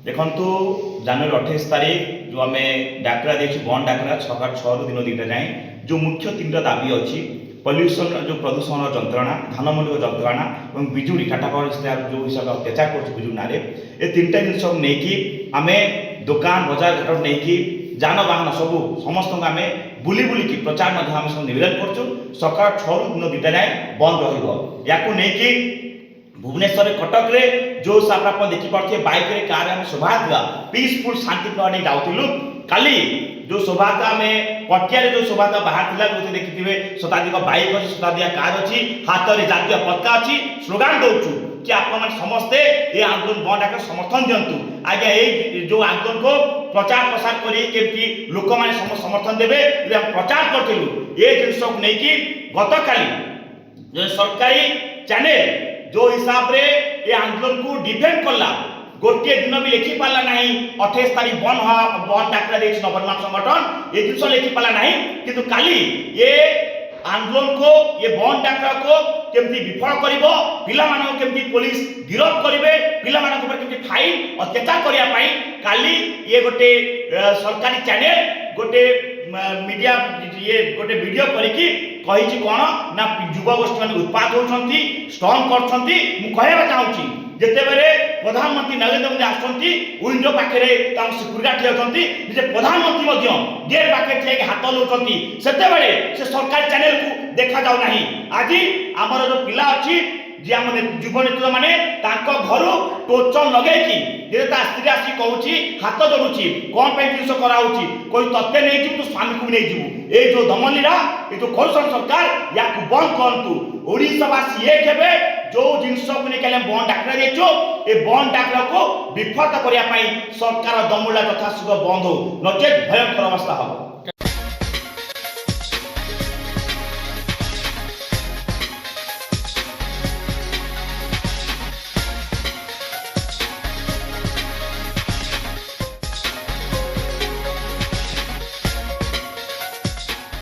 देखु जनवरी 28 तारीख जो आम डाकरा देखु बंद डाकरा सकाल 6 रु दिन 2टा जाए जो मुख्य 3टा दाबी अच्छी पल्यूसन जो प्रदूषण जंत्रणा धानमंडी जंत्रणा और बिजुड़ी टाटा पावर जो हिसाब से अत्याचार कर बिजुड़ी ना ये 3टा जिन नहीं आम दुकान बजार घाट नहीं जानवाहन सब समस्त आम बुली बुलिकी प्रचार आम सब निवेदन करूँ सकाल 6 रु दिन 2टा जाए बंद रही भुवनेश्वर कटक रे जो हिसाब आप देखिपे बाइक रे कार आम शोभायात्रा पीसफुल शांति प्रवाह जाऊँ काली जो शोभायात्रा आम पटिया जो शोभायात्रा बाहर जो देखिए शताधिक बाइक अच्छी शताधिक कार अच्छी हाथ में जातीय पताका अच्छी स्लोगान दौचु कि आप समस्ते ये आंदोलन बंद आकर समर्थन दिंतु आज्ञा ये जो आंदोलन को प्रचार प्रसार करी लोक मैंने समर्थन देवे प्रचार करूँ ये जिन को लेकिन गत काली जो सरकारी चैनल जो हिसाब रे ये आंदोलन को डिफेंड करला गोटे दिन भी लिखि पाला नहीं 28 तारीख बंद डाकरा दे नवनिर्माण संगठन ये जिन लिखि पाला नहीं किंतु काली ये आंदोलन को ये बंद डाकरा को केमती विफल करिवो पिला मानक केमती पुलिस गिरफ्त करिवे पिला मानक ऊपर केमती फाइन अत्याचार करिया पाई काली ये गोटे सरकारी चैनल गोटे मीडिया ये गोटे वीडियो करिकी कही कौन ना युवगोष्ठी मैंने उत्पाद होती स्ट्रंग कर चाहूँगी जिते बेले प्रधानमंत्री नरेंद्र मोदी आसती विंडो पाखे सिक्यूरीटी अच्छी जे प्रधानमंत्री गेट पाखे ठिया हाथ लौट से सरकारी चैनल को देखा जाऊ ना आज आमर जो पिला अच्छी जी आम युव नेतृत्व मैंने घर टोचन लगे स्त्री आसिक कहूँ हाथ जोड़ुची कौन जिन कराऊँगी कोई तत्ते नहीं तो स्वामी को भी नहीं जीवु ये जो दमनलीला ये जो कौशल सरकार या बंद करूँ ओडावासी एक हे जो जिनस को लेकिन बंद डाकरा देचु ये बंद डाकरा को विफलता करने सरकार दमनलीला यथाशीघ्र बंद हो नचेत भयंकर अवस्था हम।